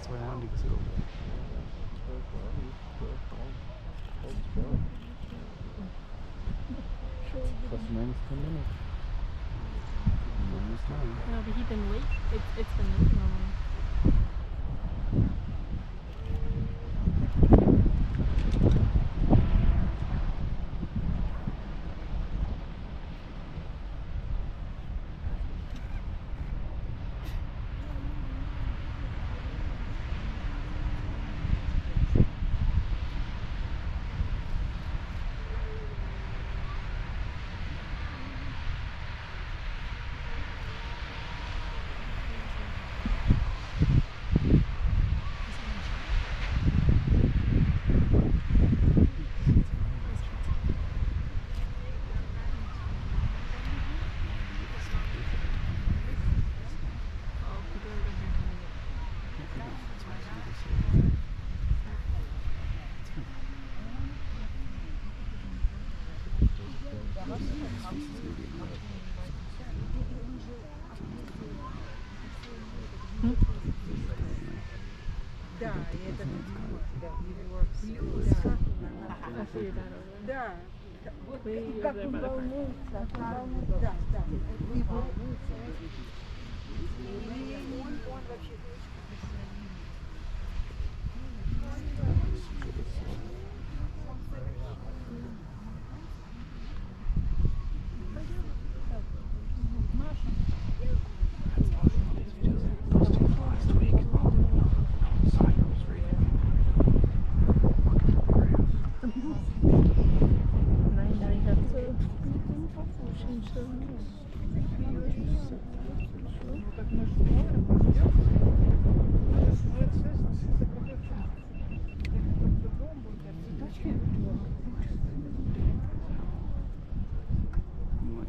That's why I wanted to go. Plus or minus 10 minutes. Minus 9. No, but he's been late. It's been late normally.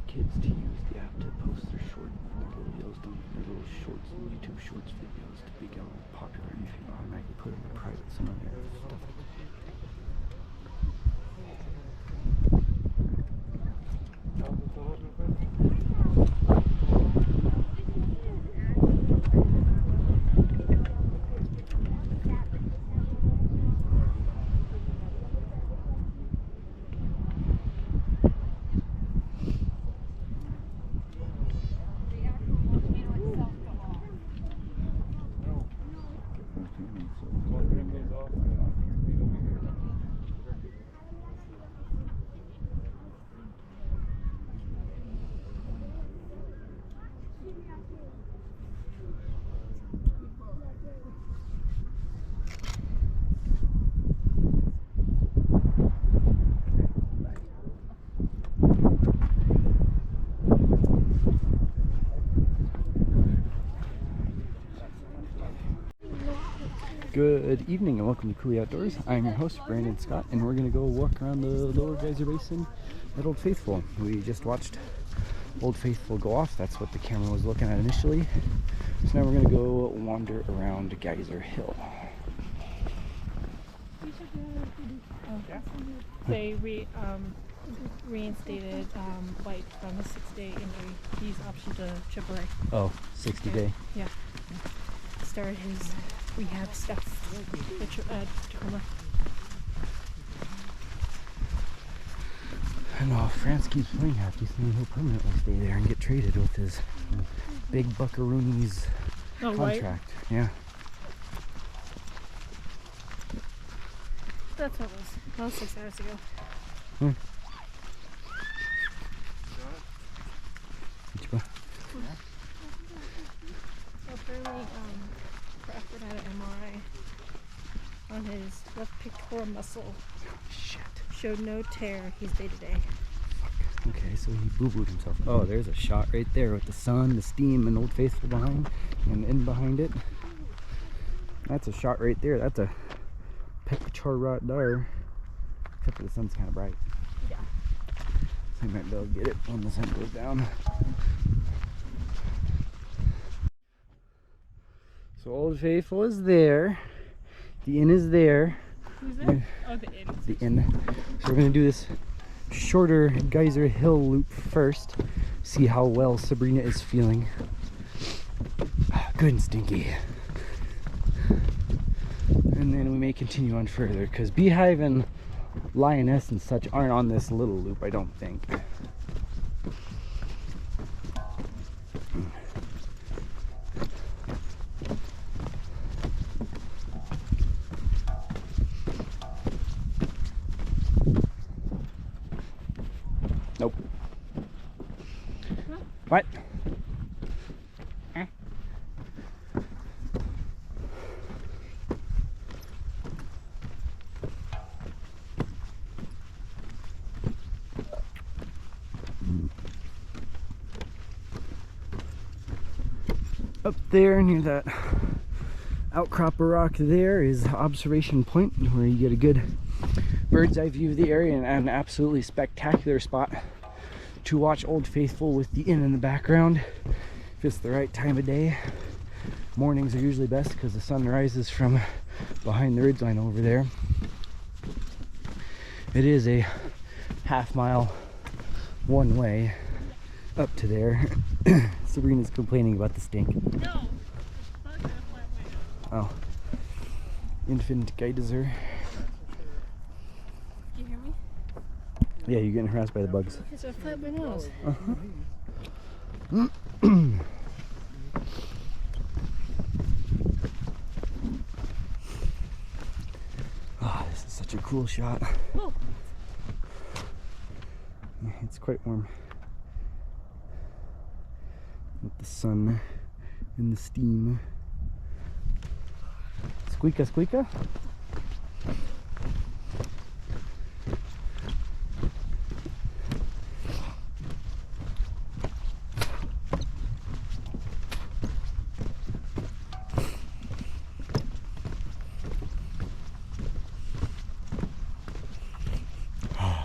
Kids to use the app to post their little Yellowstone, their little shorts, YouTube shorts videos to become popular, and if you automatically put them in private, some of their stuff. Good evening and welcome to Cooley Outdoors. I'm your host, Brandon Scott, and we're going to go walk around the Lower Geyser Basin at Old Faithful. We just watched Old Faithful go off. That's what the camera was looking at initially. So now we're going to go wander around Geyser Hill. They reinstated White from a 6-day injury. He's optioned to AAA. Oh, 60 day. Yeah. Started his rehab stuff at Tacoma. And if France keeps playing half decently, he'll permanently stay there and get traded with his big buckaroonies contract. White? Yeah. That's what it was. That was 6 hours ago. Apparently, Crawford had an MRI on his left pectoral muscle. Shit. Showed no tear. He's day-to-day. Okay, so he boo-booed himself. Oh, there's a shot right there with the sun, the steam, and Old Faithful behind, and in behind it. That's a shot right there. That's a picture right there. Except for the sun's kind of bright. Yeah. So you might be able to get it when the sun goes down. So Old Faithful is there. The inn is there. Who's there? Oh, the inn. The inn. So we're going to do this shorter Geyser Hill loop first. See how well Sabrina is feeling. Good and stinky. and then we may continue on further, because Beehive and Lioness and such aren't on this little loop, I don't think. Nope. What? Up there near that outcrop of rock there is observation point, where you get a good bird's eye view of the area and an absolutely spectacular spot to watch Old Faithful with the inn in the background if it's the right time of day. Mornings are usually best because the sun rises from behind the ridgeline over there. It is a half-mile one way up to there. Sabrina's complaining about the stink. No, not gonna flat my nose. Oh, infant geyser. Do you hear me? Yeah, you're getting harassed by the bugs. Because I flat my nose. Oh, this is such a cool shot. Oh. It's quite warm. With the sun and the steam. Squeaka, squeaka.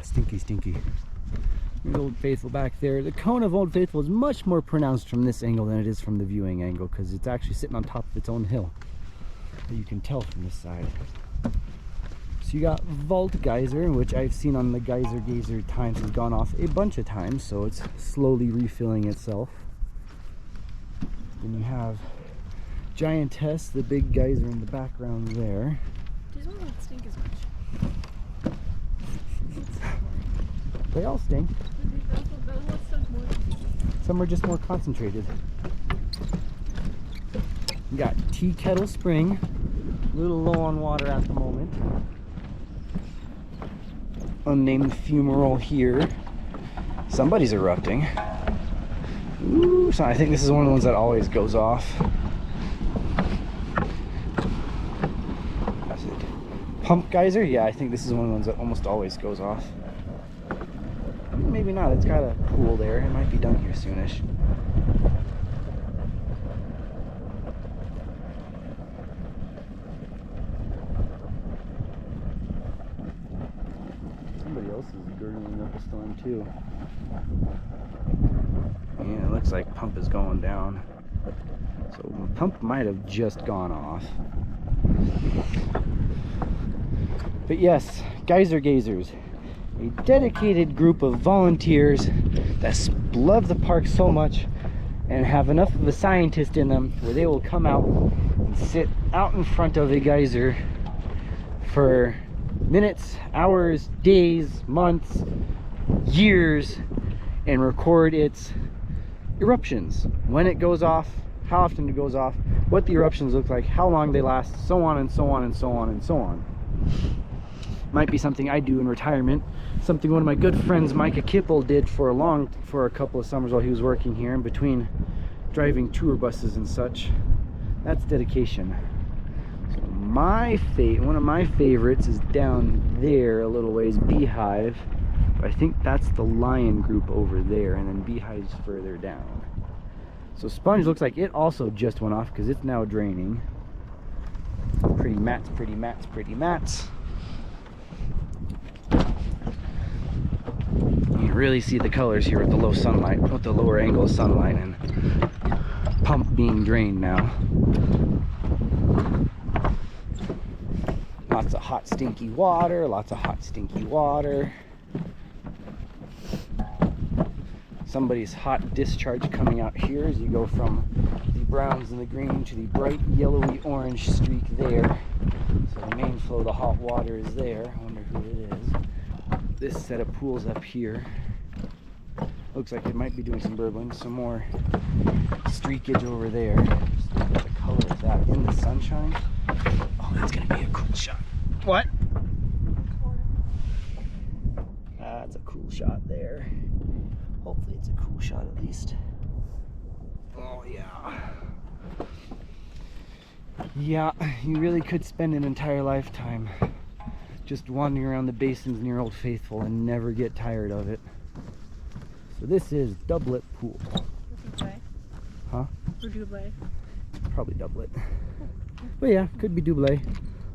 Stinky, stinky. There's Old Faithful back there. The cone of Old Faithful is much more pronounced from this angle than it is from the viewing angle, because it's actually sitting on top of its own hill. You can tell from this side. So you got Vault Geyser, which I've seen on the Geyser times has gone off a bunch of times, so it's slowly refilling itself. Then you have Giantess, the big geyser in the background there. These ones don't stink as much. They all stink. Those ones stink more than these. Some are just more concentrated. You got Tea Kettle Spring, a little low on water at the moment. Unnamed fumarole here. Somebody's erupting. Ooh, so I think this is one of the ones that always goes off. Is it Pump Geyser? Yeah, I think this is one of the ones that almost always goes off. Maybe not, it's got a pool there. It might be done here soonish. Somebody else is gurgling up a storm too. Yeah, it looks like Pump is going down. So Pump might have just gone off. But yes, Geyser Gazers. A dedicated group of volunteers that love the park so much and have enough of a scientist in them where they will come out and sit out in front of a geyser for minutes, hours, days, months, years, and record its eruptions, when it goes off, how often it goes off, what the eruptions look like, how long they last, so on and so on and so on and so on. Might be something I do in retirement, something one of my good friends Micah Kipple did for a couple of summers while he was working here, in between driving tour buses and such. That's dedication. So one of my favorites is down there a little ways, Beehive. I think that's the lion group over there, and then Beehive's further down. So Sponge looks like it also just went off because it's now draining. Pretty mats, pretty mats, pretty mats. You really see the colors here with the low sunlight, with the lower angle of sunlight, and Pump being drained now. Lots of hot stinky water, lots of hot stinky water. Somebody's hot discharge coming out here as you go from the browns and the green to the bright yellowy orange streak there. So the main flow of the hot water is there. I wonder who it is. This set of pools up here. Looks like it might be doing some burbling. Some more streakage over there. Just look at the color of that in the sunshine. Oh, that's gonna be a cool shot. What? That's a cool shot there. Hopefully it's a cool shot at least. Oh yeah. Yeah, you really could spend an entire lifetime just wandering around the basins near Old Faithful and never get tired of it. So this is doublet pool. Huh? Or double. Probably doublet. But yeah, could be double.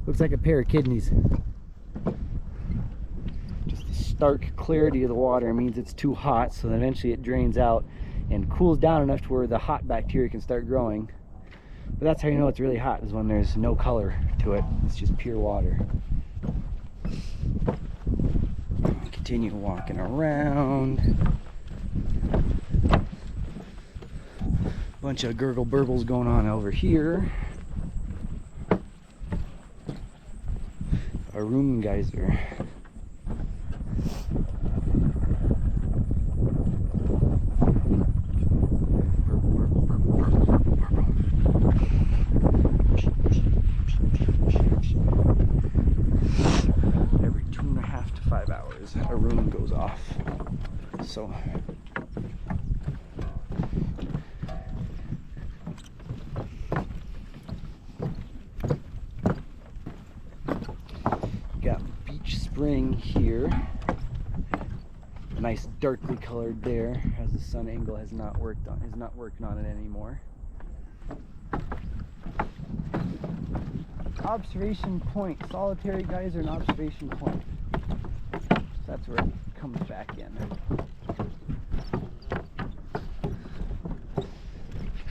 Looks like a pair of kidneys. Just the stark clarity of the water means it's too hot, so eventually it drains out and cools down enough to where the hot bacteria can start growing. But that's how you know it's really hot, is when there's no color to it. It's just pure water. Continue walking around. Bunch of gurgle burbles going on over here. Oblong Geyser. Every 2.5 to 5 hours, a room goes off. So got Beach Spring here. Nice darkly colored there, as the sun angle is not working on it anymore. Observation point, solitary geyser and observation point. So that's where it comes back in.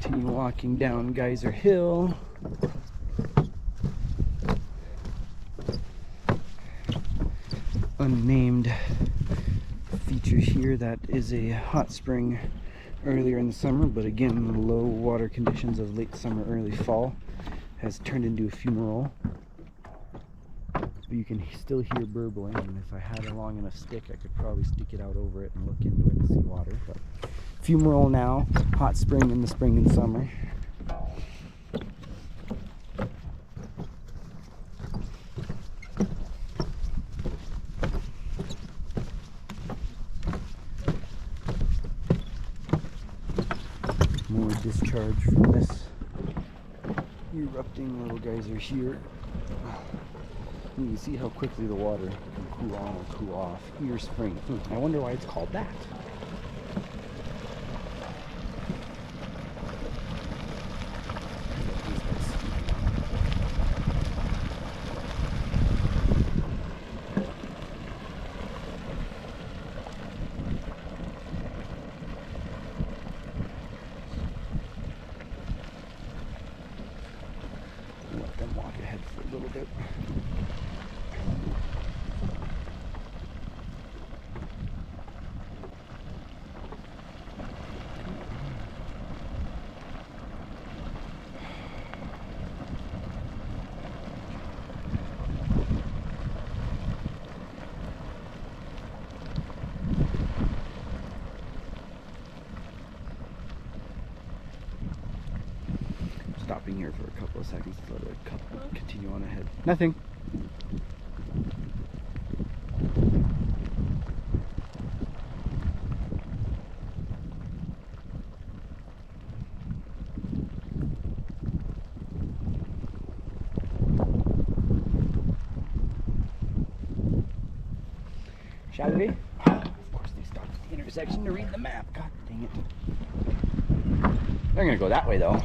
Continue walking down Geyser Hill. Unnamed feature here, that is a hot spring earlier in the summer, but again, low water conditions of late summer, early fall has turned into a fumarole. But you can still hear burbling, and if I had a long enough stick, I could probably stick it out over it and look into it and see water. But fumarole now, hot spring in the spring and summer. More discharge from this erupting little geyser here. You can see how quickly the water can cool on or cool off. Here spring. I wonder why it's called that. Let them walk ahead for a little bit. Stopping here for a couple of seconds to let a couple continue on ahead. Nothing. Shall we? Of course they stopped at the intersection to read the map. God dang it. They're gonna go that way though.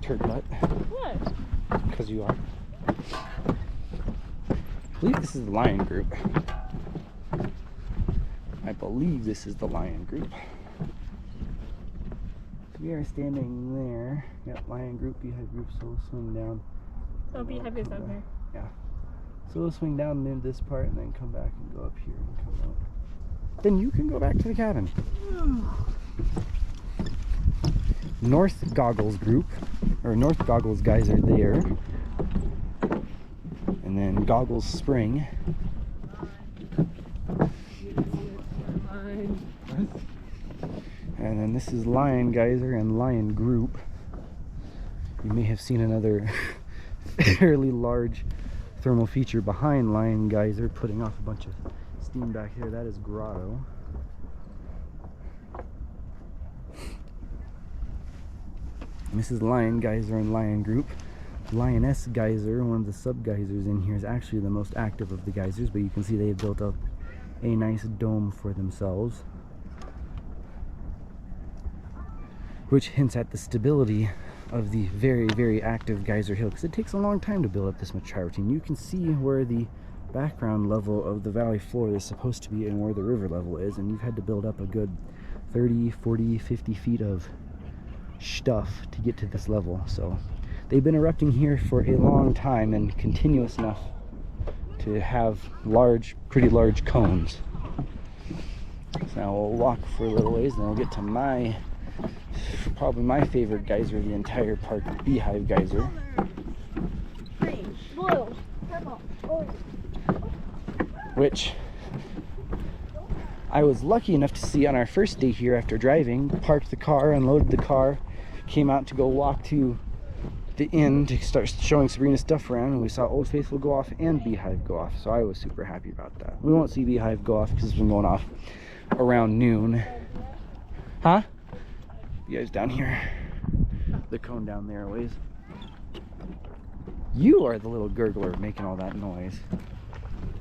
Turd butt. What? Because you are. I believe this is the lion group. I believe this is the lion group. We are standing there. Yep, lion group, beehive group, so we'll swing down. Oh, beehive is down here. Yeah. So we'll swing down into this part and then come back and go up here and come out. Then you can go back to the cabin. North Goggles Group, or North Goggles Geyser there. And then Goggles Spring. And then this is Lion Geyser and Lion Group. You may have seen another fairly large thermal feature behind Lion Geyser putting off a bunch of steam back here. That is Grotto. And this is Lion Geyser and Lion Group. Lioness Geyser, one of the sub-geysers in here, is actually the most active of the geysers, but you can see they've built up a nice dome for themselves, which hints at the stability of the very, very active Geyser Hill, because it takes a long time to build up this much power routine. You can see where the background level of the valley floor is supposed to be and where the river level is, and you've had to build up a good 30, 40, 50 feet of stuff to get to this level. So they've been erupting here for a long time and continuous enough to have large, pretty large cones. So now we'll walk for a little ways and then we'll get to probably my favorite geyser of the entire park, Beehive Geyser. Green, blue, purple, orange. Which I was lucky enough to see on our first day here after driving. Parked the car, unloaded the car, came out to go walk to the inn to start showing Sabrina stuff around, and we saw Old Faithful go off and Beehive go off, so I was super happy about that. We won't see Beehive go off because it's been going off around noon. Huh? You guys down here? The cone down there a ways. You are the little gurgler making all that noise.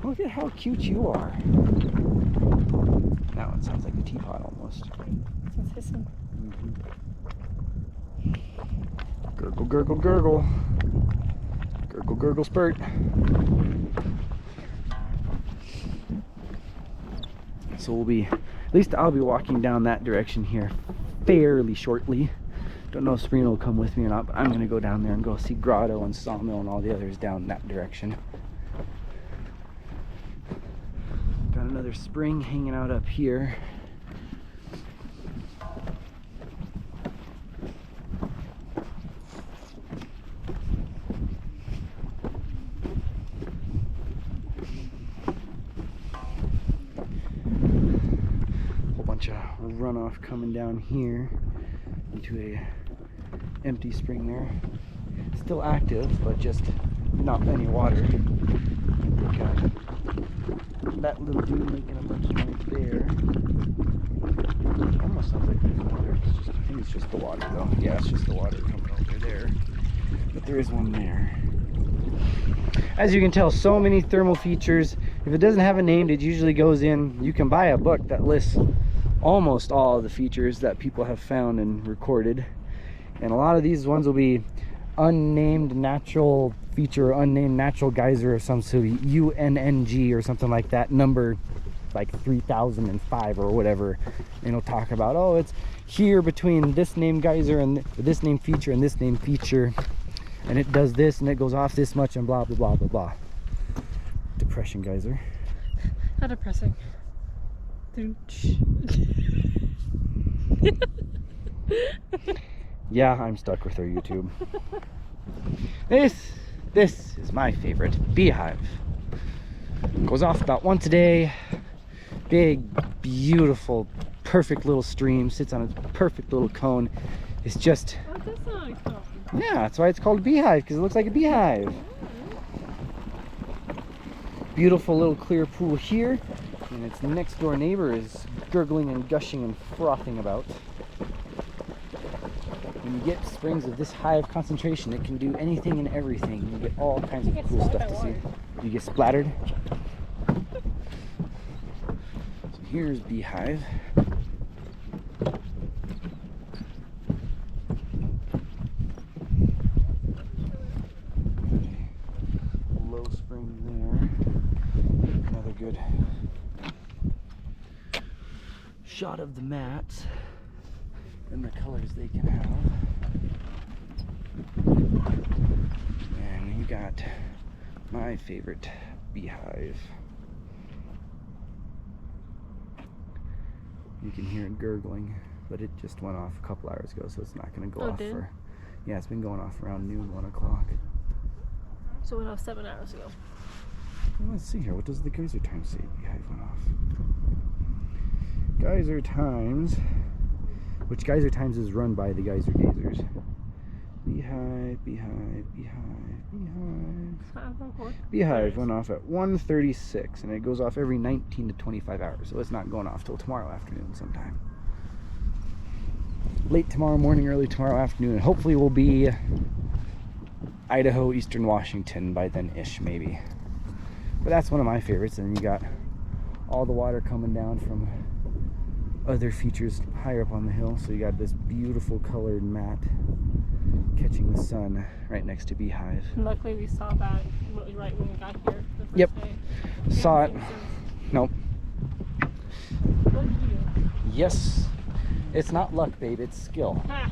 Look at how cute you are. That one sounds like a teapot almost. It's hissing. Gurgle, gurgle, gurgle. Gurgle, gurgle, spurt. So we'll be, at least I'll be walking down that direction here fairly shortly. Don't know if Sabrina will come with me or not, but I'm going to go down there and go see Grotto and Sawmill and all the others down that direction. Got another spring hanging out up here. Runoff coming down here into a empty spring there. Still active, but just not any water. Got that little dude making a bunch of noise there. Almost sounds like there's water. I think it's just the water though. Yeah, it's just the water coming over there. But there is one there. As you can tell, so many thermal features. If it doesn't have a name, it usually goes in. You can buy a book that lists almost all of the features that people have found and recorded, and a lot of these ones will be unnamed natural feature, unnamed natural geyser or some sort of UNNG or something like that, number like 3005 or whatever, and it'll talk about, oh, it's here between this name geyser and this name feature and this name feature, and it does this and it goes off this much and blah blah blah blah blah. Depression Geyser. How depressing. Yeah, I'm stuck with our YouTube. This is my favorite, Beehive. Goes off about once a day. Big, beautiful, perfect little stream. Sits on a perfect little cone. It's just... Oh, that's not a cone. Yeah, that's why it's called Beehive, because it looks like a beehive. Beautiful little clear pool here. And its next door neighbor is gurgling and gushing and frothing about. When you get springs of this high of concentration, it can do anything and everything. You get all kinds of cool stuff to see. You get splattered. So here's Beehive. Low spring there. Another good shot of the mats and the colors they can have. And you got my favorite Beehive. You can hear it gurgling, but it just went off a couple hours ago, so it's not going to go off for... Yeah, it's been going off around noon, 1 o'clock. So it went off 7 hours ago. Well, let's see here. What does the geyser times say? Beehive went off. Geyser times, which geyser times is run by the Geyser Geysers. Beehive, Beehive, Beehive, Beehive. Beehive went off at 1:36, and it goes off every 19 to 25 hours, so it's not going off till tomorrow afternoon sometime. Late tomorrow morning, early tomorrow afternoon, and hopefully we'll be Idaho, Eastern Washington by then-ish, maybe. But that's one of my favorites, and you got all the water coming down from other features higher up on the hill, so you got this beautiful colored mat catching the sun right next to Beehive. Luckily we saw that right when we got here the first Yep. day. Saw it. Nope. What did you do? Yes. It's not luck, babe, it's skill. Ha!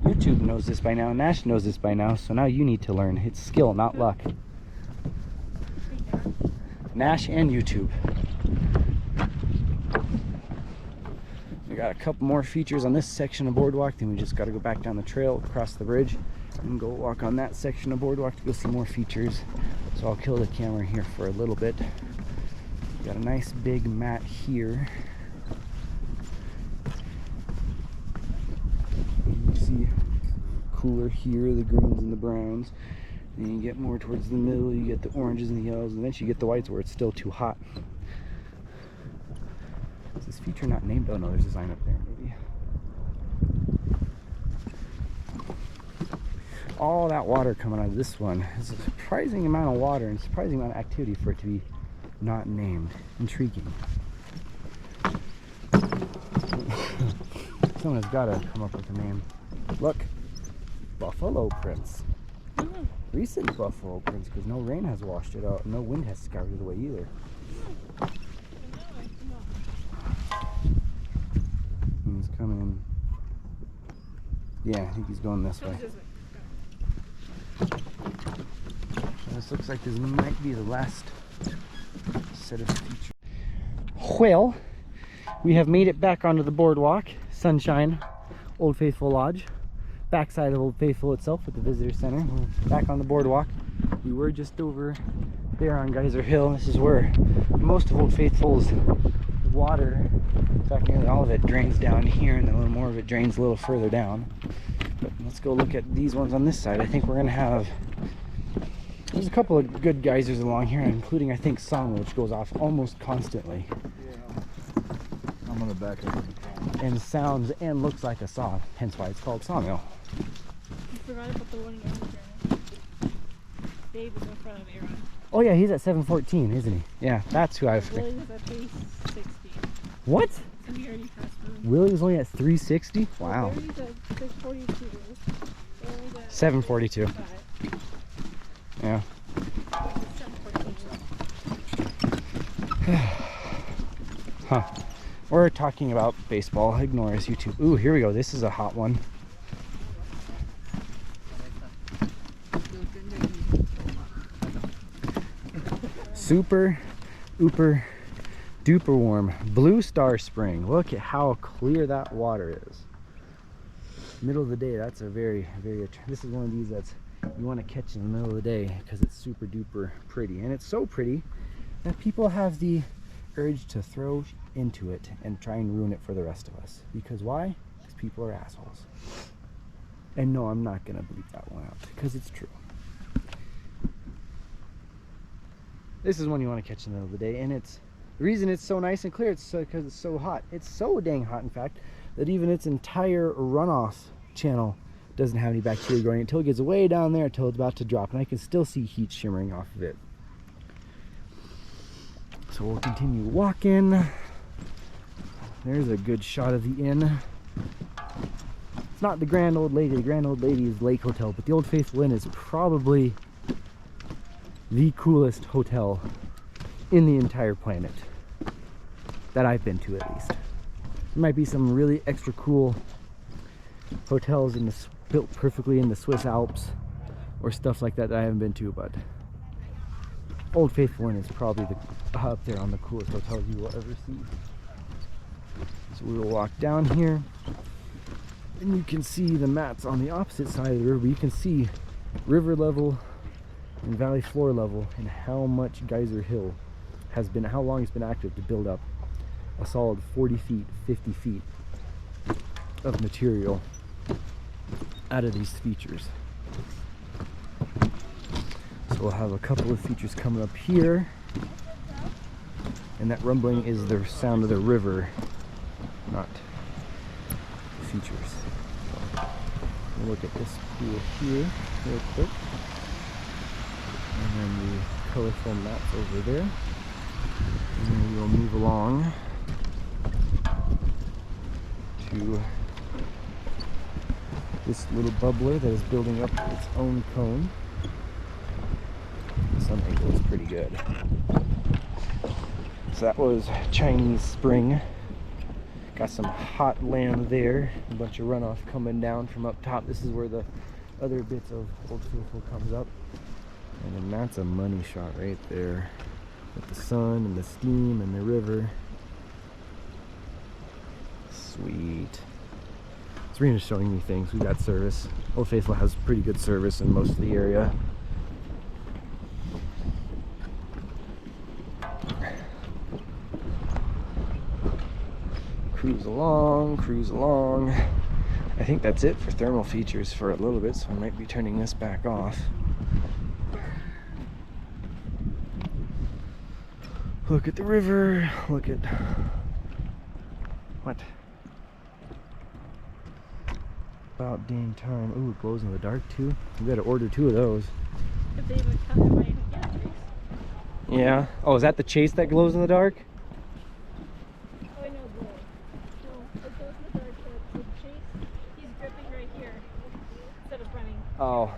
YouTube knows this by now, Nash knows this by now, so now you need to learn. It's skill, not luck. Nash and YouTube. We got a couple more features on this section of boardwalk, then we just got to go back down the trail, across the bridge, and go walk on that section of boardwalk to go see more features. So I'll kill the camera here for a little bit. We got a nice big mat here. You see cooler here, the greens and the browns. Then you get more towards the middle, you get the oranges and the yellows, and then you get the whites where it's still too hot. Is this feature not named? Oh no, there's a sign up there maybe. All that water coming out of this one is a surprising amount of water and surprising amount of activity for it to be not named. Intriguing. Someone has got to come up with a name. Look, buffalo prints. Recent buffalo prints, because no rain has washed it out, no wind has scoured it away either. He's coming. Yeah, I think he's going this way. This looks like this might be the last set of features. Well, we have made it back onto the boardwalk. Sunshine, Old Faithful Lodge. Backside of Old Faithful itself at the visitor center. We're back on the boardwalk. We were just over there on Geyser Hill. This is where most of Old Faithful's water, in fact nearly all of it, drains down here, and then a little more of it drains a little further down. But let's go look at these ones on this side. I think we're gonna have, there's a couple of good geysers along here, including I think Sawmill, which goes off almost constantly. Yeah. I'm gonna back up. And sounds and looks like a saw, hence why it's called Sawmill. You forgot about the warning Aaron. Dave is in front of Aaron. Oh yeah, he's at 714, isn't he? Yeah, that's who I was Willie was at 360. What? So he already passed him. Willie was only at 360? Wow. Barry's at 642. Aaron's at 742. 5. Yeah. 742. Huh. We're talking about baseball. Ignore us, YouTube. Ooh, here we go. This is a hot one. Super, ooper, duper warm. Blue Star Spring. Look at how clear that water is. Middle of the day, that's a very, this is one of these that's you want to catch in the middle of the day because it's super duper pretty. And it's so pretty that people have the urge to throw into it and try and ruin it for the rest of us. Because why? Because people are assholes. And no, I'm not gonna bleep that one out because it's true. This is one you want to catch in the middle of the day, and it's the reason it's so nice and clear. It's because it's so hot. It's so dang hot, in fact, that even its entire runoff channel doesn't have any bacteria growing until it gets way down there, until it's about to drop, and I can still see heat shimmering off of it. So we'll continue walking. There's a good shot of the inn. It's not the Grand Old Lady. The Grand Old Lady is Lake Hotel, but the Old Faithful Inn is probably the coolest hotel in the entire planet that I've been to, at least. There might be some really extra cool hotels in the, built perfectly in the Swiss Alps or stuff like that that I haven't been to, but Old Faithful Inn is probably the up there on the coolest hotels you will ever see. So we will walk down here, and you can see the mats on the opposite side of the river. You can see river level and valley floor level, and how much Geyser Hill has been, how long it's been active to build up a solid 40 feet, 50 feet of material out of these features. So we'll have a couple of features coming up here, and that rumbling is the sound of the river, not the features. So we'll look at this pool here real quick, and then the colorful mats over there, and then we'll move along to this little bubbler that is building up its own cone. The sun angle is pretty good. So that was Chinese Spring. Got some hot land there, a bunch of runoff coming down from up top. This is where the other bits of Old Faithful comes up. And then that's a money shot right there, with the sun and the steam and the river. Sweet. Serena's showing me things. We got service. Old Faithful has pretty good service in most of the area. Cruise along, cruise along. I think that's it for thermal features for a little bit, so I might be turning this back off. Look at the river. Look at what? About dang time. Ooh, it glows in the dark too. We gotta order 2 of those. If they even come, they might even get a chase. Yeah. Oh, is that the chase that glows in the dark? Oh, I know, boy. No, it goes in the dark, but the chase, he's gripping right here instead of running. Oh.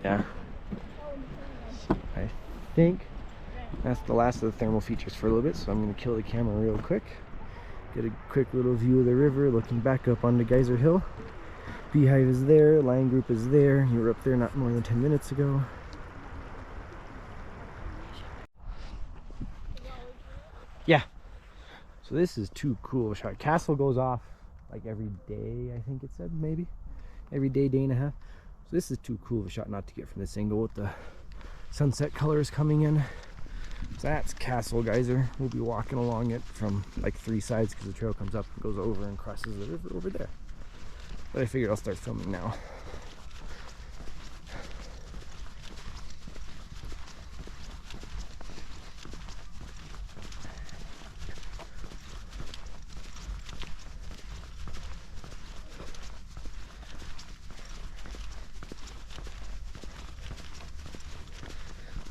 Yeah. Oh, in the front. I think that's the last of the thermal features for a little bit, so I'm gonna kill the camera real quick. Get a quick little view of the river, looking back up onto Geyser Hill. Beehive is there, Line Group is there. You were up there not more than 10 minutes ago. Yeah. So this is too cool a shot. Castle goes off like every day, I think it said, maybe. Every day, day and a half. So this is too cool of a shot not to get from this angle with the sunset colors coming in. So that's Castle Geyser. We'll be walking along it from like 3 sides because the trail comes up and goes over and crosses the river over there. But I figured I'll start filming now.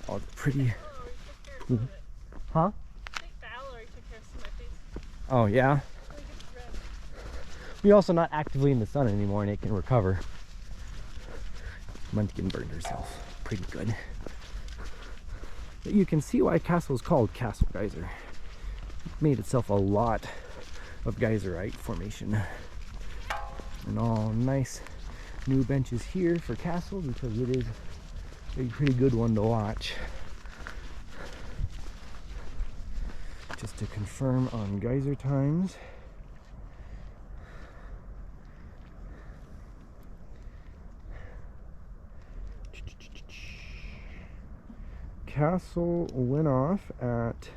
All the pretty. Huh? I think Valerie took care of some of my face. Oh yeah. Really good red. We're also not actively in the sun anymore, and it can recover. Munchkin burned herself pretty good. But you can see why Castle is called Castle Geyser. It made itself a lot of geyserite formation. And all nice new benches here for Castle because it is a pretty good one to watch. Just to confirm on geyser times. Castle went off at,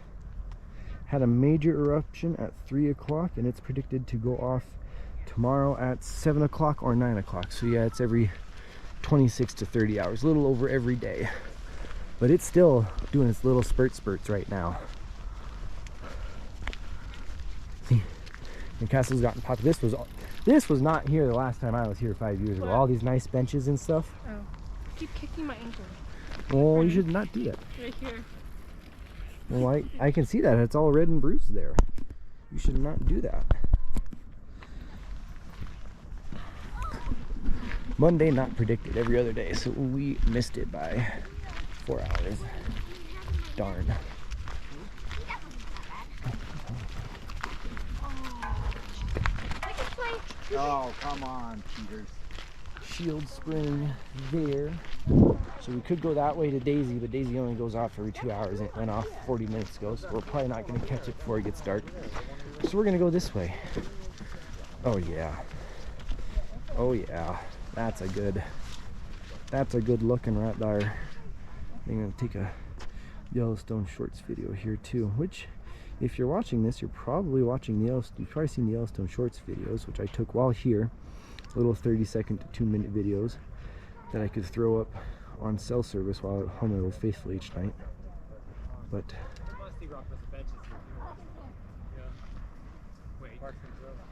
had a major eruption at 3 o'clock, and it's predicted to go off tomorrow at 7 o'clock or 9 o'clock. So yeah, it's every 26 to 30 hours, a little over every day. But it's still doing its little spurts right now. See, and Castle's gotten popular. This was not here the last time I was here 5 years ago. What? All these nice benches and stuff. Oh. Keep kicking my ankle. Well, you should not do that. Right here. Well, I can see that. It's all red and bruised there. You should not do that. Monday not predicted, every other day, so we missed it by 4 hours. Darn. Oh, come on, cheaters. Shield Spring there. So we could go that way to Daisy, but Daisy only goes off every 2 hours. It went off 40 minutes ago, so we're probably not going to catch it before it gets dark. So we're going to go this way. Oh yeah. Oh yeah. That's a good looking right there. I'm going to take a Yellowstone Shorts video here too, which if you're watching this, you're probably watching the Yellowstone, you've probably seen the Yellowstone Shorts videos, which I took while here. Little 30-second to 2-minute videos that I could throw up on cell service while at home at Old Faithful each night. But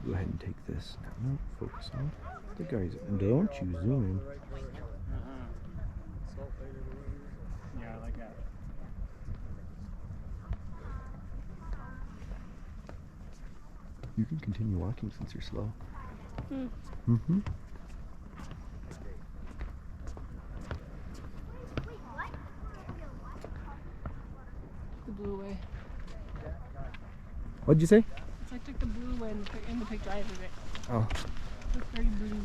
go ahead and take this. No, focus on the geyser. Don't you zoom in. Yeah, I like that. You can continue walking since you're slow. Hmm. The blue way. What'd you say? So I took the blue way in the picture. I have it. Oh. It's very blue.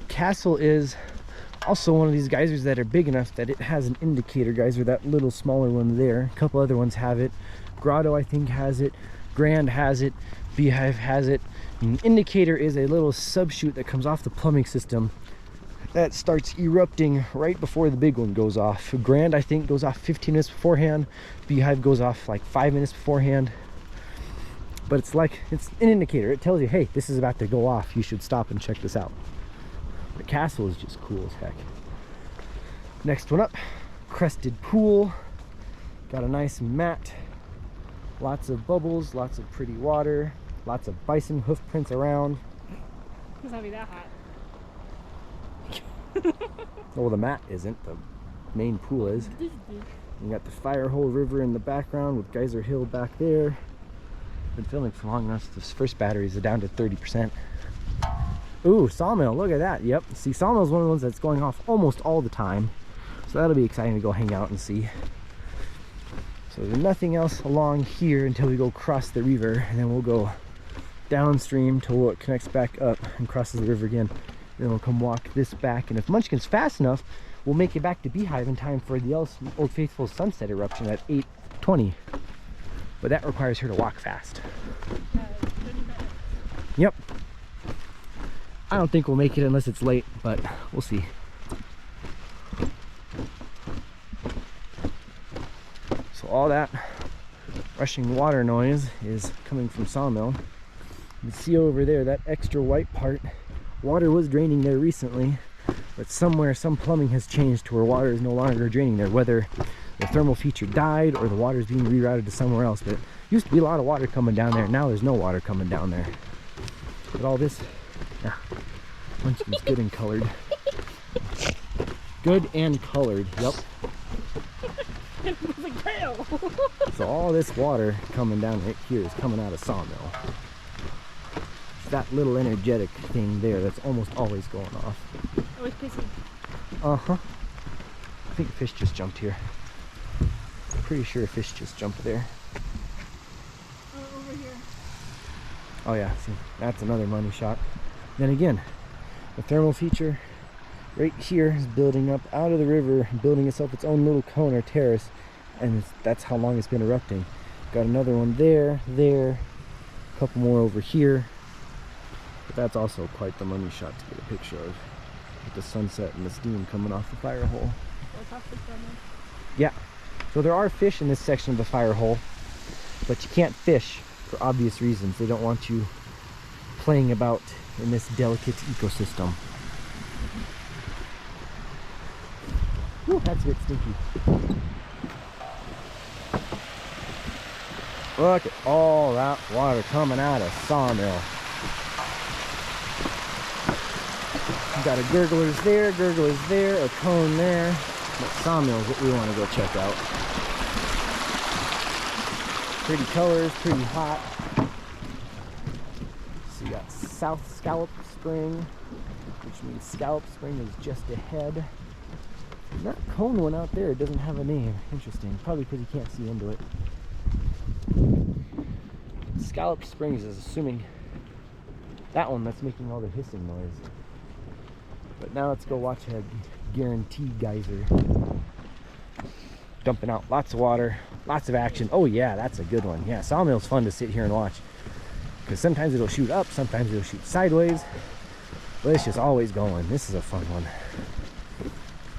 Castle is also one of these geysers that are big enough that it has an indicator geyser, that little smaller one there. A couple other ones have it. Grotto, I think, has it. Grand has it. Beehive has it. An indicator is a little subchute that comes off the plumbing system that starts erupting right before the big one goes off. Grand, I think, goes off 15 minutes beforehand. Beehive goes off like 5 minutes beforehand. But it's an indicator. It tells you, hey, this is about to go off. You should stop and check this out. The Castle is just cool as heck. Next one up, crested pool. Got a nice mat. Lots of bubbles, lots of pretty water, lots of bison hoof prints around. It's not be that hot. Well, the mat isn't. The main pool is. You got the Firehole River in the background with Geyser Hill back there. Been filming for long enough. This first batteries are down to 30%. Ooh, sawmill, look at that. Yep, see, sawmill is one of the ones that's going off almost all the time. So that'll be exciting to go hang out and see. So there's nothing else along here until we go across the river, and then we'll go downstream till it connects back up and crosses the river again. Then we'll come walk this back, and if Munchkin's fast enough, we'll make it back to Beehive in time for the Old Faithful sunset eruption at 8:20. But that requires her to walk fast. Yep. I don't think we'll make it unless it's late, but we'll see. So all that rushing water noise is coming from sawmill. You can see over there that extra white part. Water was draining there recently, but somewhere some plumbing has changed to where water is no longer draining there, whether the thermal feature died or the water is being rerouted to somewhere else. But it used to be a lot of water coming down there. Now there's no water coming down there. But all this, yeah, Munchkin's good and colored. Good and colored, yep. It's like tail. So all this water coming down right here is coming out of sawmill. It's that little energetic thing there that's almost always going off. Always pissy. Uh-huh. I think a fish just jumped here. Pretty sure a fish just jumped there. Over here. Oh yeah, see, that's another money shot. Then again, the thermal feature right here is building up out of the river, building itself its own little cone or terrace, and that's how long it's been erupting. Got another one there, a couple more over here. But that's also quite the money shot to get a picture of, with the sunset and the steam coming off the fire hole. Yeah, so there are fish in this section of the fire hole, but you can't fish for obvious reasons. They don't want you playing about in this delicate ecosystem. Whew, that's a bit stinky. Look at all that water coming out of sawmill. We've got a gurglers there, a cone there. But sawmill is what we want to go check out. Pretty colors, pretty hot. So you got South Scallop Spring, which means Scallop Spring is just ahead. And that cone one out there doesn't have a name. Interesting. Probably because you can't see into it. Scallop Springs is assuming that one that's making all the hissing noise. But now let's go watch a guaranteed geyser. Dumping out lots of water, lots of action. Oh yeah, that's a good one. Yeah, Sawmill's fun to sit here and watch. Because sometimes it'll shoot up, sometimes it'll shoot sideways. But it's just always going. This is a fun one.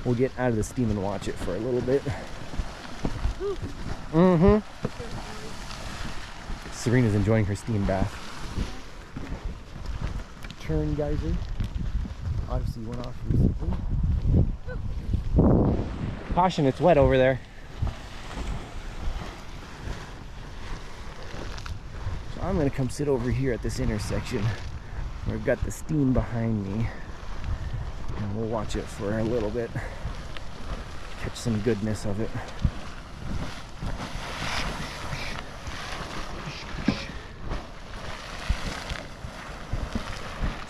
We'll get out of the steam and watch it for a little bit. Serena's enjoying her steam bath. Turn geyser. Obviously went off recently. Caution, it's wet over there. So I'm gonna come sit over here at this intersection where I've got the steam behind me. And we'll watch it for a little bit. Catch some goodness of it.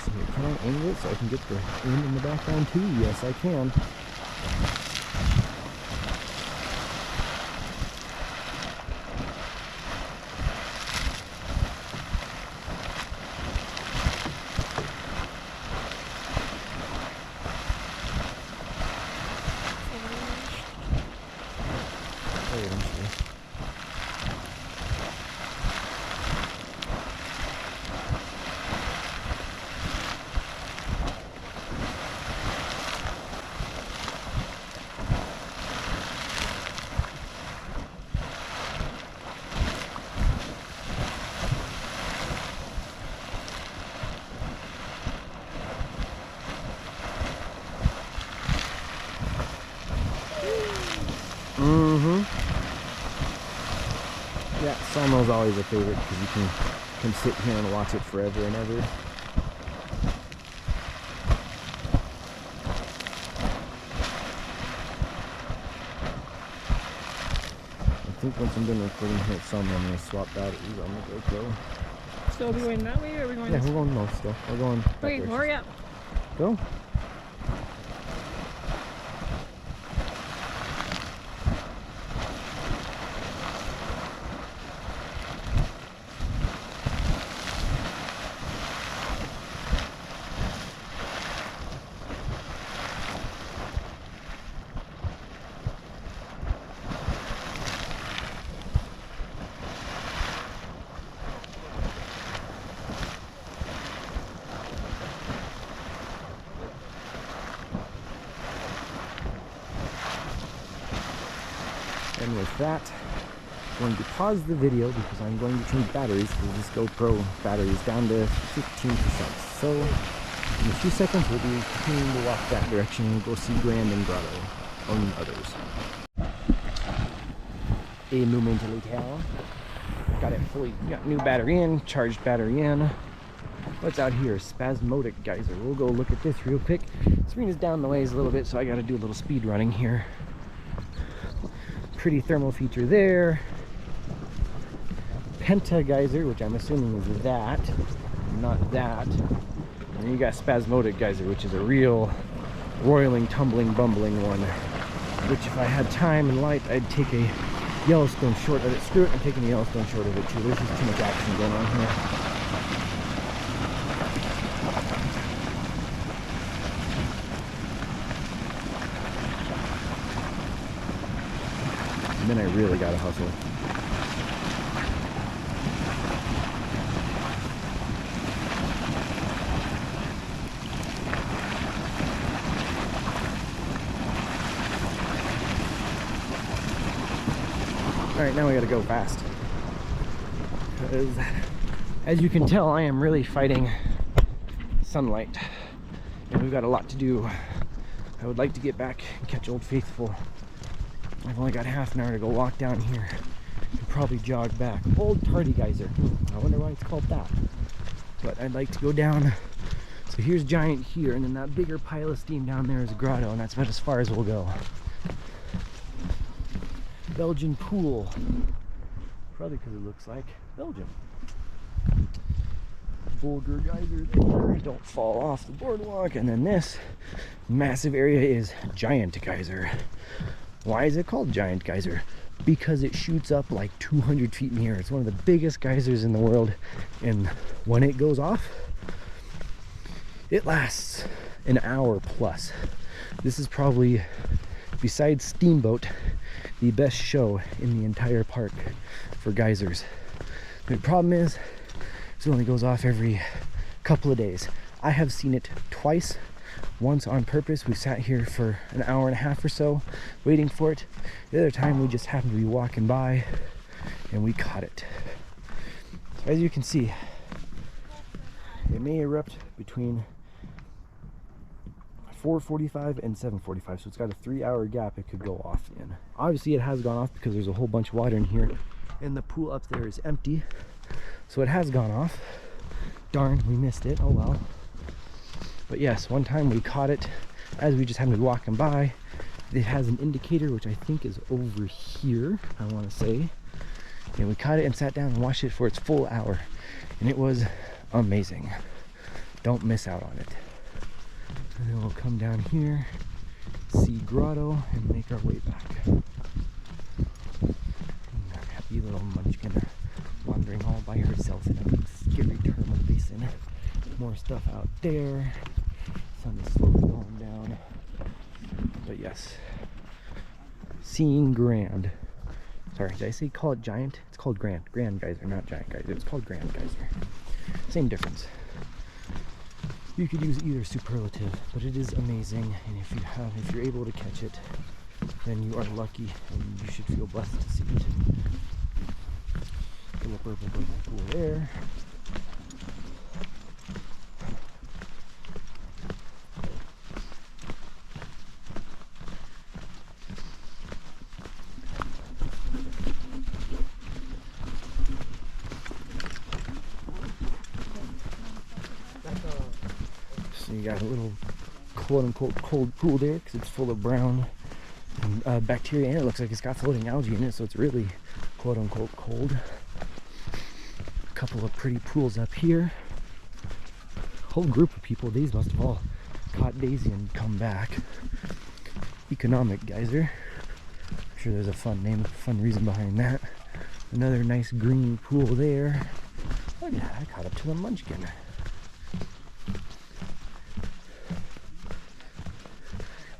See, can I angle it so I can get the wind in the background too? Yes, I can. Yeah, Sawmill's always a favorite because you can sit here and watch it forever and ever. I think once I'm done recording here at Sawmill, I'm going to swap batteries on the GoPro. So are we going that way or are we going Yeah, this we're going north still. We're going that Okay, direction. hurry up. Go. And with that, I'm going to pause the video because I'm going to change batteries because this GoPro battery is down to 15%. So in a few seconds we'll be continuing to walk that direction and go see Grand and Grotto and others. A moment later. Got it fully, got new battery in, charged battery in. What's out here? Spasmodic Geyser. We'll go look at this real quick. Serena's down the ways a little bit, so I gotta do a little speed running here. Pretty thermal feature there. Penta Geyser, which I'm assuming is that, not that. And then you got Spasmodic Geyser, which is a real roiling, tumbling, bumbling one. Which if I had time and light, I'd take a Yellowstone short of it. Screw it, I'm taking a Yellowstone short of it too. There's just too much action going on here. And then I really gotta hustle. Alright, now we gotta go fast. Because, as you can tell, I am really fighting sunlight. And we've got a lot to do. I would like to get back and catch Old Faithful. I've only got half an hour to go walk down here and probably jog back. Old Tardy Geyser. I wonder why it's called that. But I'd like to go down. So here's Giant here, and then that bigger pile of steam down there is Grotto, and that's about as far as we'll go. Belgian pool. Probably because it looks like Belgium. Boulder Geyser there. Don't fall off the boardwalk. And then this massive area is Giant Geyser. Why is it called Giant Geyser? Because it shoots up like 200 feet in the air. It's one of the biggest geysers in the world, and when it goes off, it lasts an hour plus. This is probably, besides Steamboat, the best show in the entire park for geysers. The problem is, it only goes off every couple of days. I have seen it twice. Once on purpose, we sat here for an hour and a half or so waiting for it. The other time we just happened to be walking by and we caught it. So as you can see, it may erupt between 4:45 and 7:45, so it's got a 3-hour gap it could go off in. Obviously it has gone off because there's a whole bunch of water in here and the pool up there is empty, so it has gone off. Darn, we missed it. Oh well. But yes, one time we caught it as we just happened to be walking by. It has an indicator, which I think is over here, I want to say. And we caught it and sat down and watched it for its full hour. And it was amazing. Don't miss out on it. And then we'll come down here, see Grotto, and make our way back. And our happy little munchkin wandering all by herself in a scary terminal basin. More stuff out there. Sun is slowly going down. But yes, seeing Grand. Sorry, did I say call it giant? It's called Grand. Grand Geyser, not Giant Geyser. It's called Grand Geyser. Same difference. You could use either superlative, but it is amazing. And if you're able to catch it, then you are lucky, and you should feel blessed to see it. Little purple pool there. So you got a little quote-unquote cold pool there because it's full of brown bacteria, and it looks like it's got floating algae in it, so it's really quote-unquote cold. A couple of pretty pools up here. Whole group of people. These must have all caught Daisy and come back. Economic Geyser. I'm sure there's a fun reason behind that. Another nice green pool there. Look at that, I caught up to the munchkin.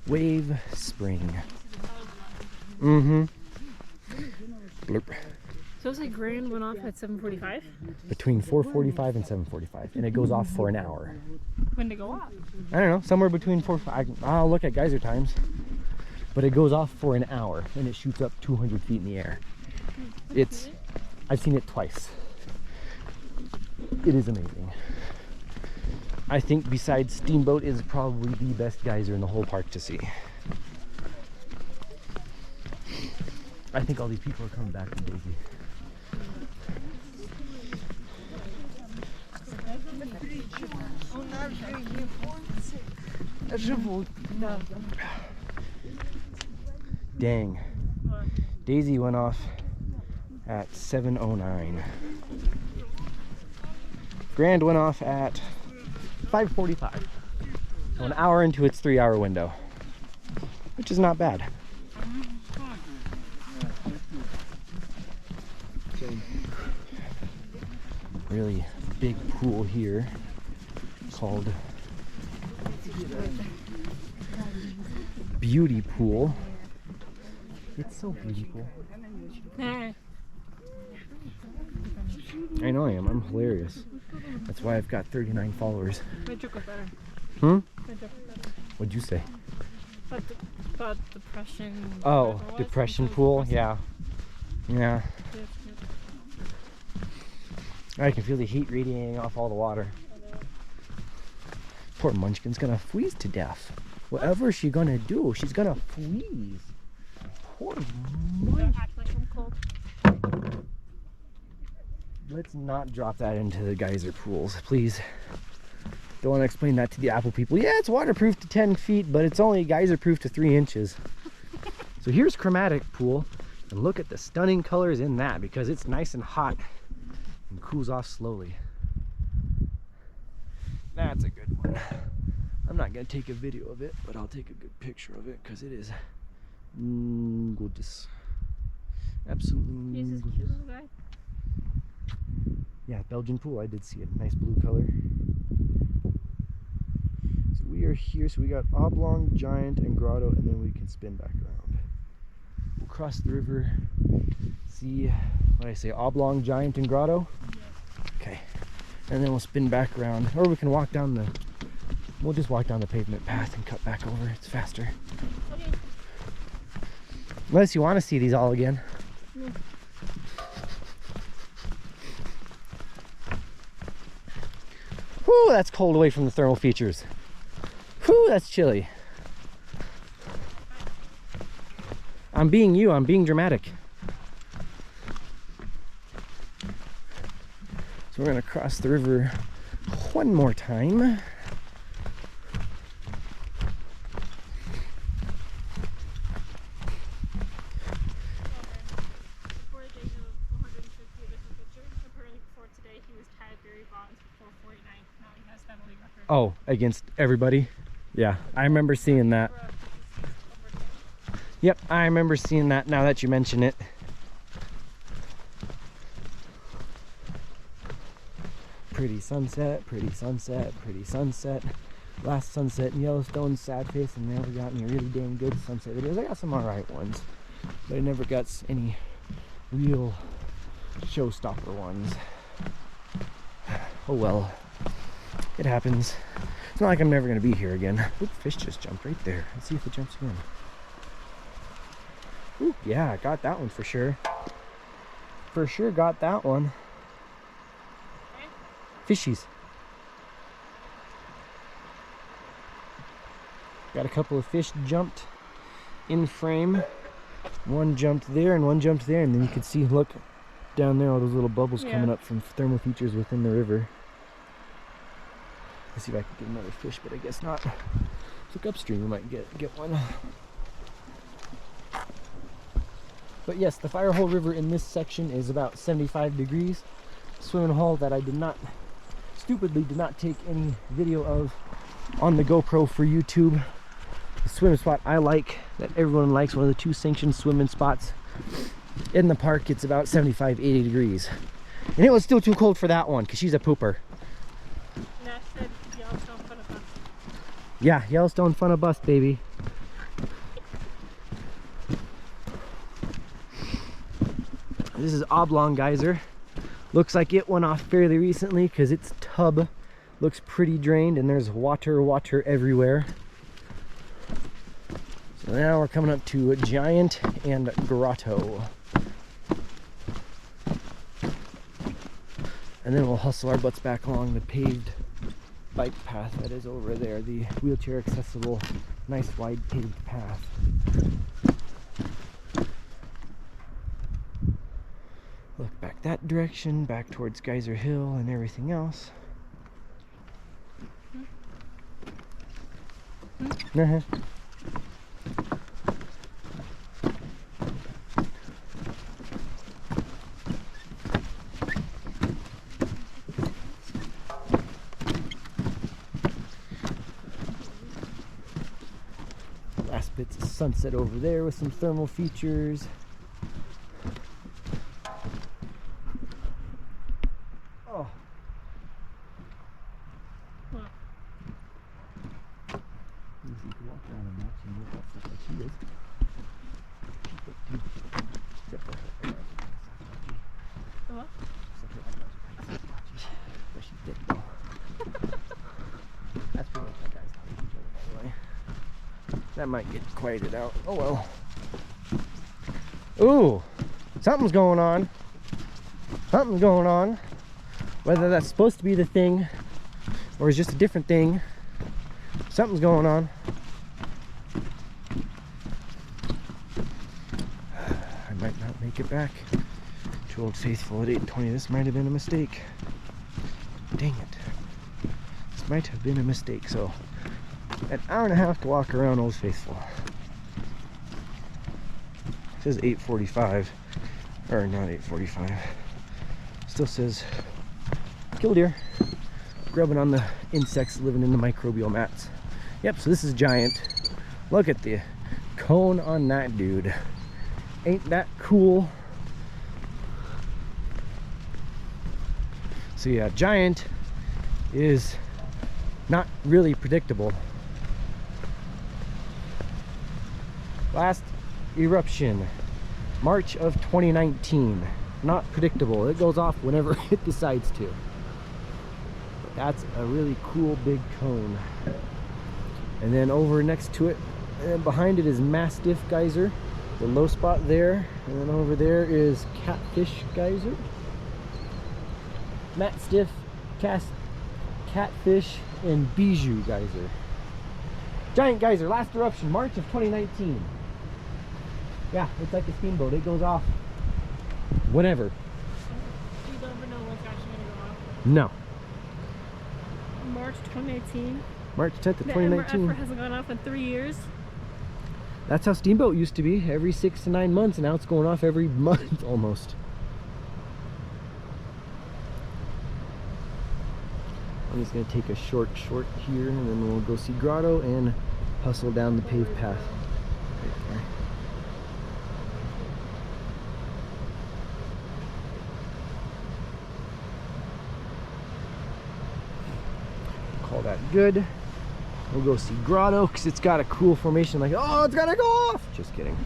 Wave Spring. Mm-hmm. Blurp. So it's like Grand went off at 7:45? Between 4:45 and 7:45, and it goes off for an hour. When did it go off? I don't know, somewhere between 4. I'll look at geyser times, but it goes off for an hour, and it shoots up 200 feet in the air. I've seen it twice. It is amazing. I think besides Steamboat is probably the best geyser in the whole park to see. I think all these people are coming back from Daisy. Dang. Daisy went off at 7:09. Grand went off at 5:45. So an hour into its 3-hour window, which is not bad. Really big pool here called Beauty Pool. It's so beautiful. Nah. I know I am. I'm hilarious. That's why I've got 39 followers. My joke was better. Hmm? My joke was better. What'd you say? About depression. Oh, whatever it was. depression pool? Yeah. Yeah. I can feel the heat radiating off all the water. Poor Munchkin's gonna freeze to death. Whatever she's gonna do, she's gonna freeze. Poor Munchkin. Act like I'm cold. Let's not drop that into the geyser pools, please. Don't want to explain that to the Apple people. Yeah, it's waterproof to 10 feet, but it's only geyser proof to 3 inches. So here's Chromatic Pool, and look at the stunning colors in that because it's nice and hot and cools off slowly. That's a good one. I'm not gonna take a video of it, but I'll take a good picture of it because it is gorgeous. Absolutely He's this cute gorgeous. little guy. Yeah, Belgian pool. I did see it. Nice blue color. So we are here. So we got Oblong, Giant, and Grotto, and then we can spin back around. We'll cross the river, see, what did I say, Oblong, Giant, and Grotto? Yes. Okay. And then we'll spin back around, or we can walk down the, we'll just walk down the pavement path and cut back over. It's faster. Okay. Unless you want to see these all again. No. Whew, that's cold away from the thermal features. Whew, that's chilly. I'm being you, I'm being dramatic. So we're gonna cross the river one more time. Before the day of 450 of this picture, apparently before today he was tied Barry Bonds for 449. Now he has that league record. Oh, against everybody? Yeah, I remember seeing that. Yep, I remember seeing that now that you mention it. Pretty sunset, pretty sunset, pretty sunset. Last sunset in Yellowstone, sad face, and never got any really damn good sunset videos. I got some alright ones, but I never got any real showstopper ones. Oh well, it happens. It's not like I'm never gonna be here again. Oop, fish just jumped right there. Let's see if it jumps again. Ooh, yeah, I got that one for sure. For sure got that one. Fishies. Got a couple of fish jumped in frame. One jumped there and one jumped there, and then you can see, look down there, all those little bubbles coming up from thermal features within the river. Let's see if I can get another fish, but I guess not. Look upstream, we might get one. But yes, the Firehole River in this section is about 75 degrees. Swimming hole that I stupidly did not take any video of on the GoPro for YouTube. The swim spot I like, that everyone likes, one of the 2 sanctioned swimming spots in the park. It's about 75, 80 degrees. And it was still too cold for that one, because she's a pooper. Nash said Yellowstone fun of bust. Yeah, Yellowstone fun of bust, baby. This is Oblong Geyser. Looks like it went off fairly recently because its tub looks pretty drained and there's water everywhere. So now we're coming up to Giant and Grotto. And then we'll hustle our butts back along the paved bike path that is over there, the wheelchair accessible, nice wide paved path. Look back that direction, back towards Geyser Hill and everything else. Last bit's of sunset over there with some thermal features. That might get quieted out. Oh well. Ooh, something's going on. Something's going on. Whether that's supposed to be the thing or is just a different thing, something's going on. I might not make it back to Old Faithful at 8:20. This might have been a mistake. Dang it. This might have been a mistake. So, an hour and a half to walk around Old Faithful. It says 8:45, or not 8:45. Still says killdeer, grubbing on the insects living in the microbial mats. Yep, so this is Giant. Look at the cone on that dude. Ain't that cool? So yeah, Giant is not really predictable. Last eruption, March of 2019. Not predictable. It goes off whenever it decides to. But that's a really cool big cone. And then over next to it, and behind it is Mastiff Geyser, the low spot there. And then over there is Catfish Geyser. Mastiff, Catfish, and Bijou Geyser. Giant geyser, last eruption, March of 2019. Yeah, it's like a steamboat. It goes off whenever. You don't ever know what's actually going to go off. No. March 2018. March 10th of The 2019. Ember hasn't gone off in 3 years. That's how steamboat used to be, every 6 to 9 months, and now it's going off every month almost. I'm just going to take a short here, and then we'll go see Grotto and hustle down the paved path. Right there. Call that good. We'll go see Grotto because it's got a cool formation. Like, oh, it's gotta go off. Just kidding.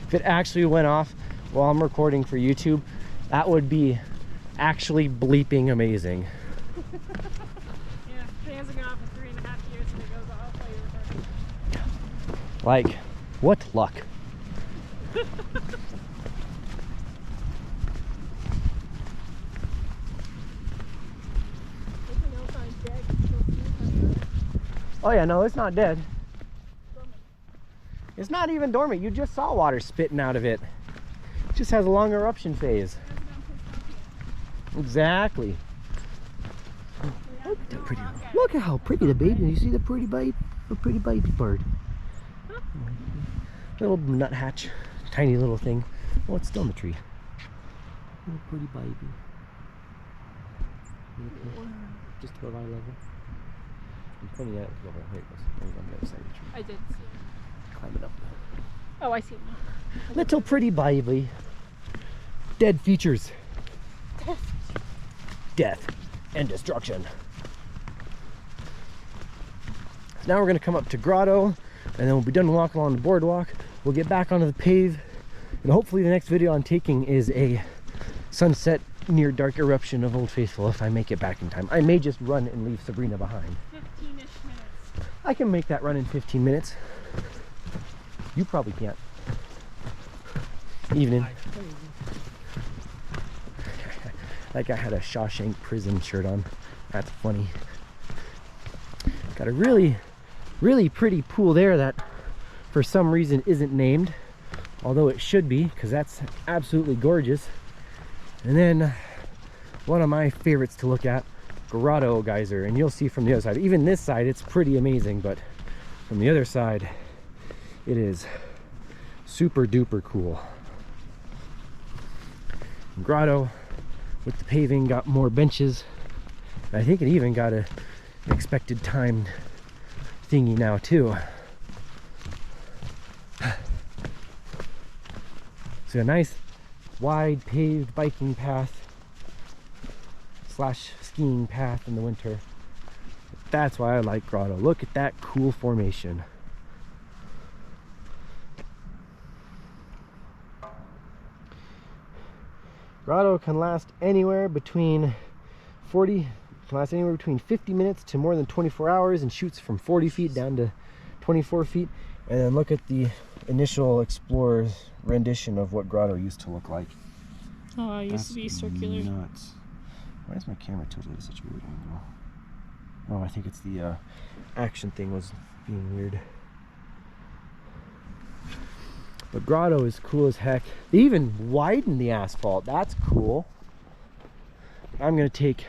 If it actually went off while I'm recording for YouTube, that would be actually bleeping amazing. Yeah, it hasn't gone off for 3.5 years and it goes off while you're recording. Like, what luck. Oh yeah, no, it's not dead. It's not even dormant. You just saw water spitting out of it. It just has a long eruption phase. Exactly. Look at how pretty the baby. You see the pretty baby? The pretty baby bird. Little nuthatch. Tiny little thing. Oh, it's still in the tree. Little pretty baby. Just above eye level. I'm pointing at it over here. It was on the other side of the tree. I did see it. Climb it up. Oh, I see it now. Little pretty baby. Dead features. Death and destruction. So now we're going to come up to Grotto, and then we'll be done walking along the boardwalk. We'll get back onto the pave, and hopefully the next video I'm taking is a sunset near dark eruption of Old Faithful if I make it back in time. I may just run and leave Sabrina behind. 15-ish minutes. I can make that run in 15 minutes. You probably can't. Evening. That guy had a Shawshank Prison shirt on. That's funny. Got a really pretty pool there that for some reason isn't named, although it should be, because that's absolutely gorgeous. And then one of my favorites to look at, Grotto Geyser, and you'll see from the other side. Even this side, it's pretty amazing, but from the other side, it is super duper cool. Grotto, with the paving, got more benches. I think it even got a expected time thingy now too. So a nice wide paved biking path / skiing path in the winter. That's why I like Grotto. Look at that cool formation. Grotto can last anywhere between 50 minutes to more than 24 hours and shoots from 40 feet down to 24 feet. And then look at the initial explorer's rendition of what Grotto used to look like. Oh, it used to be circular. Nuts. Why is my camera tilted at such a weird angle? Oh, I think it's the action thing was being weird. But Grotto is cool as heck. They even widened the asphalt. That's cool. I'm going to take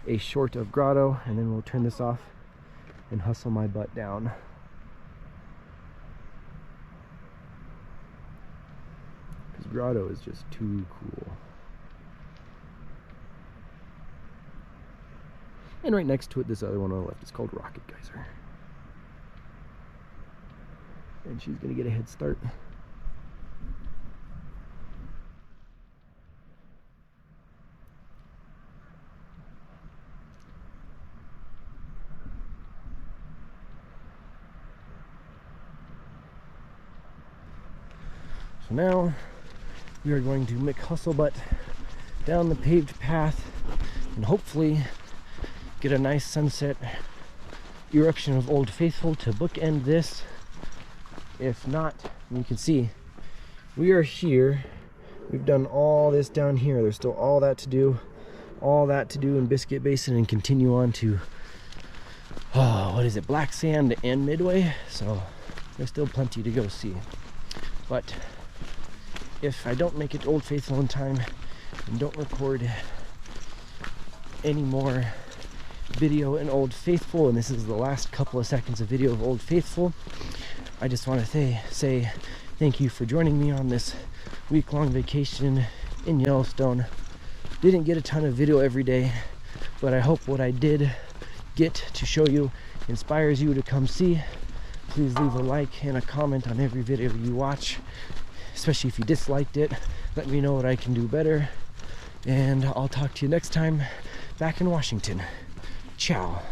a short of Grotto, and then we'll turn this off and hustle my butt down. Because Grotto is just too cool. And right next to it, this other one on the left is called Rocket Geyser. And she's going to get a head start. So now we are going to make hustle butt down the paved path and hopefully get a nice sunset eruption of Old Faithful to bookend this. If not, you can see we are here. We've done all this down here. There's still all that to do in Biscuit Basin and continue on to what is it, Black Sand and Midway. So there's still plenty to go see. But if I don't make it to Old Faithful in time and don't record any more video in Old Faithful, and this is the last couple of seconds of video of Old Faithful, I just want to say thank you for joining me on this week-long vacation in Yellowstone. Didn't get a ton of video every day, but I hope what I did get to show you inspires you to come see. Please leave a like and a comment on every video you watch, especially if you disliked it. Let me know what I can do better, and I'll talk to you next time back in Washington. Ciao.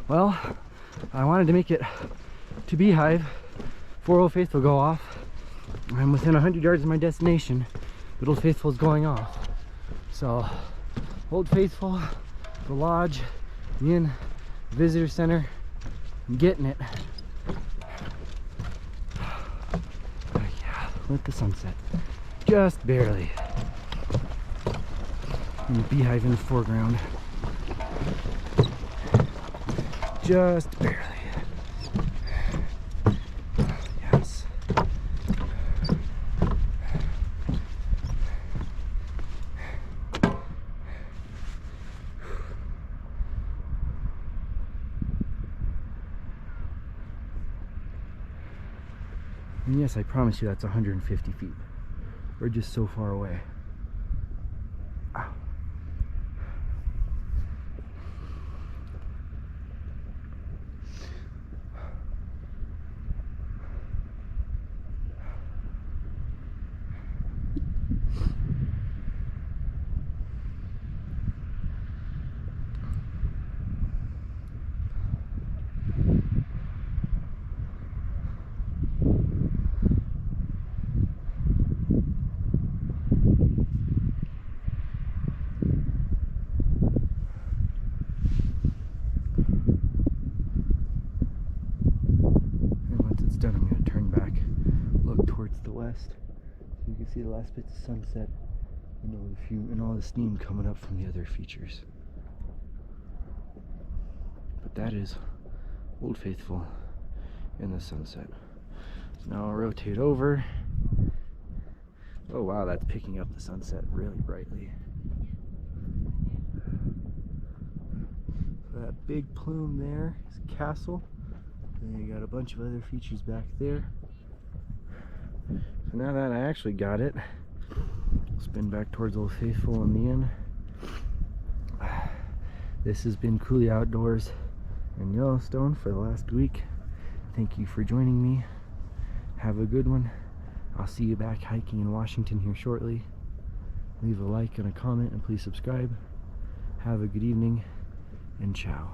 Well, I wanted to make it to Beehive before Old Faithful go off. I'm within 100 yards of my destination, but Old Faithful is going off. So, Old Faithful, the lodge, the inn, the visitor center, I'm getting it. Oh yeah, with the sunset. Just barely. And the Beehive in the foreground. Just barely. Yes. And yes, I promise you that's 150 feet. We're just so far away. Ow. Done, I'm going to turn back, look towards the west, so you can see the last bits of sunset and all the steam coming up from the other features. But that is Old Faithful in the sunset. So now I'll rotate over. Oh wow, that's picking up the sunset really brightly. So that big plume there is Castle. And you got a bunch of other features back there. So now that I actually got it, I'll spin back towards Old Faithful in the inn. This has been Cooley Outdoors in Yellowstone for the last week. Thank you for joining me. Have a good one. I'll see you back hiking in Washington here shortly. Leave a like and a comment and please subscribe. Have a good evening and ciao.